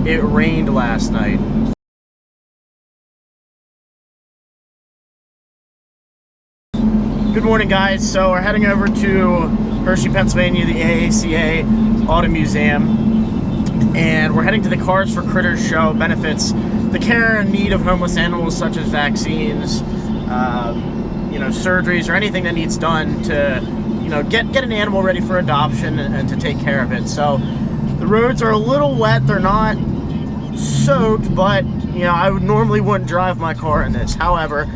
it rained last night. Good morning, guys. So we're heading over to Hershey, Pennsylvania, the AACA Auto Museum, and we're heading to the Cars for Critters show. Benefits the care and need of homeless animals, such as vaccines, surgeries, or anything that needs done to, get an animal ready for adoption and to take care of it. So the roads are a little wet. They're not soaked, but I normally wouldn't drive my car in this. However,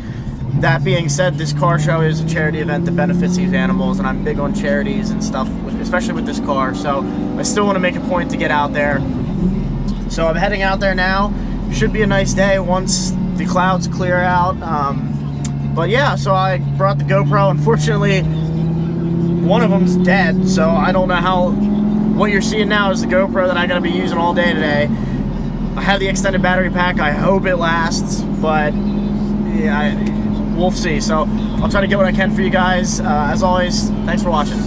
that being said, this car show is a charity event that benefits these animals, and I'm big on charities and stuff, especially with this car. So I still want to make a point to get out there. So I'm heading out there now. Should be a nice day once the clouds clear out. But yeah, so I brought the GoPro. Unfortunately, one of them's dead, so I don't know what you're seeing now is the GoPro that I'm going to be using all day today. I have the extended battery pack. I hope it lasts, but yeah, we'll see. So I'll try to get what I can for you guys. As always, thanks for watching.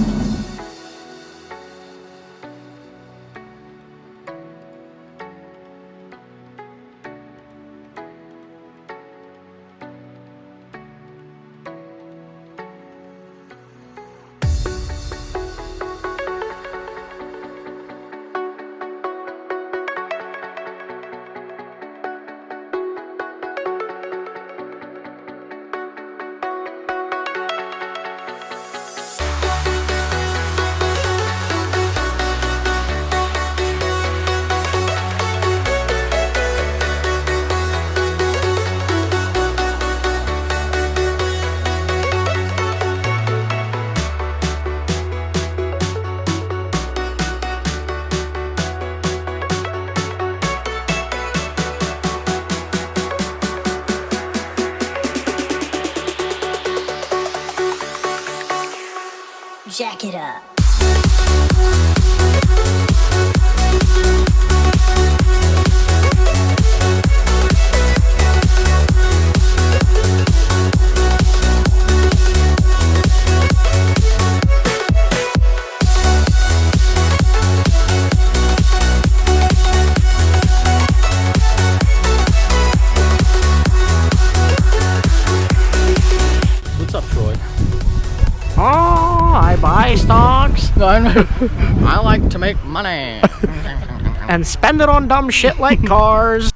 Jack it up. What's up, Troy? Oh, I buy stocks I like to make money. and spend it on dumb shit like cars.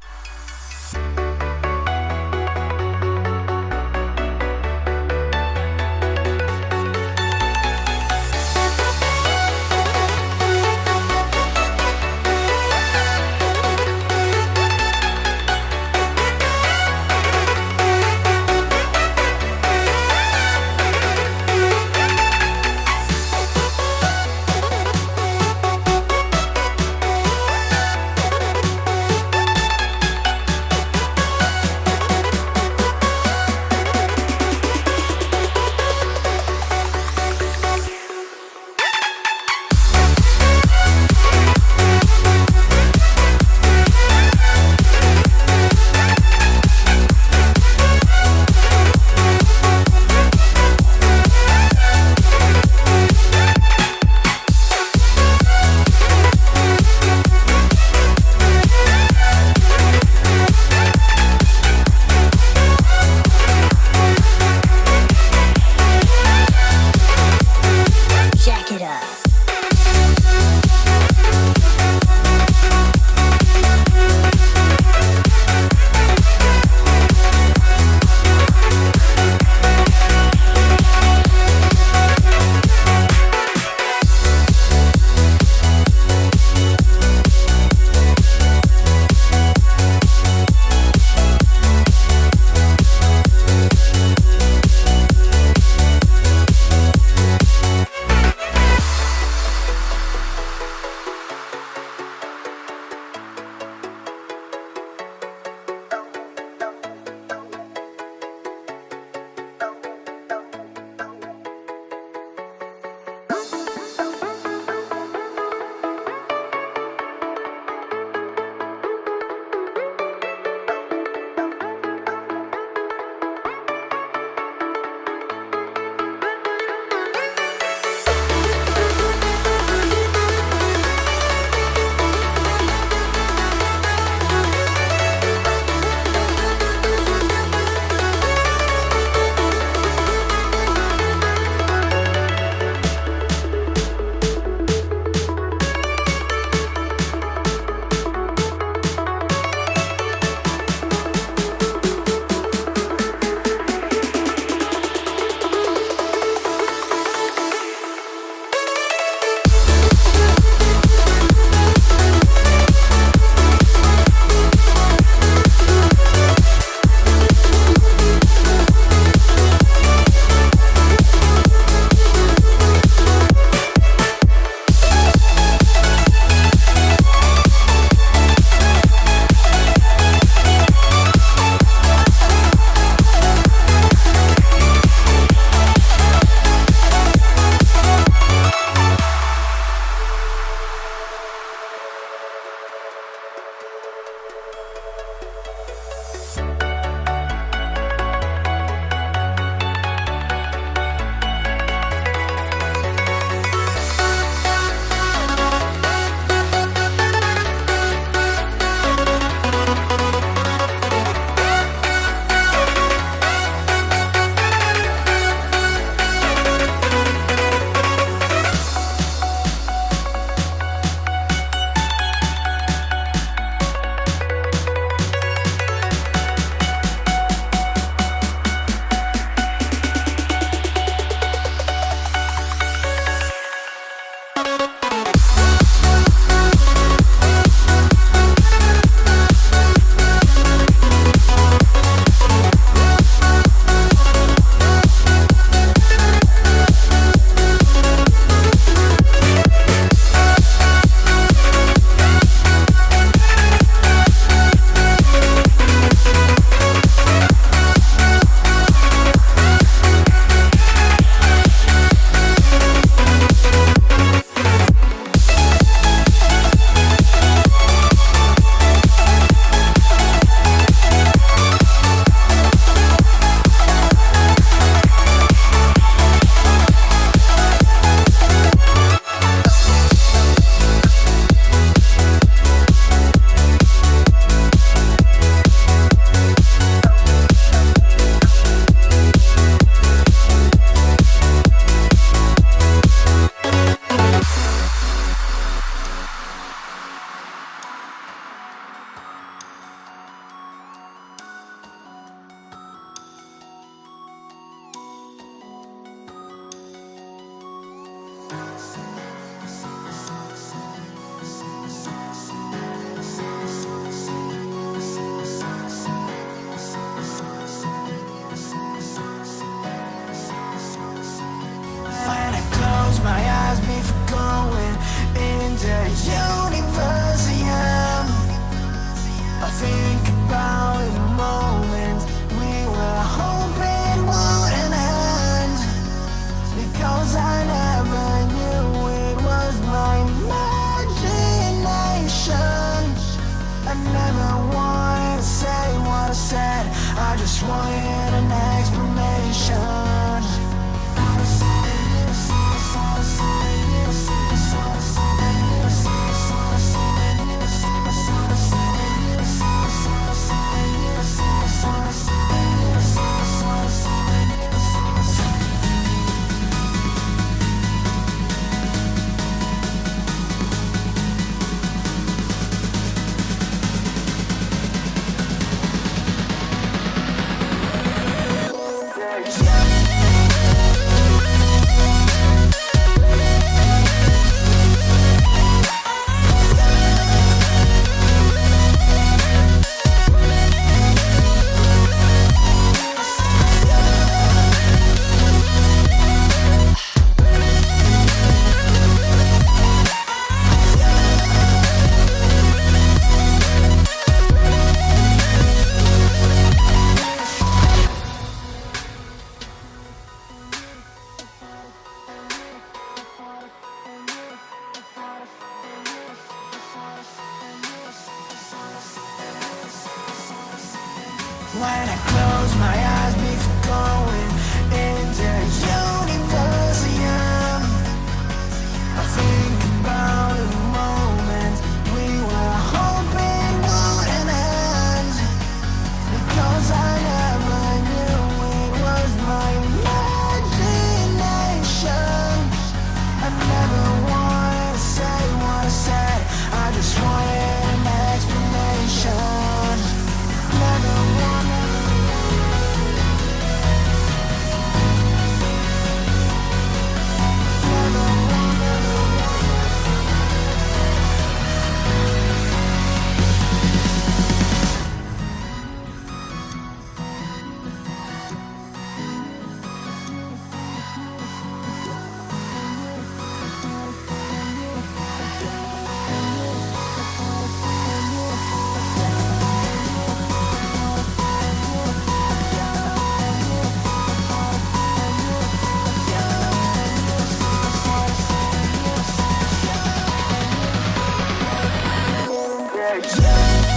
just wanted an explanation. When I close my eyes before going into Universum, I think about the moments we were hoping wouldn't end, because I never knew it was my imagination. I never wanted to say what I said, I just wanted an explanation. Never wanted. Yeah.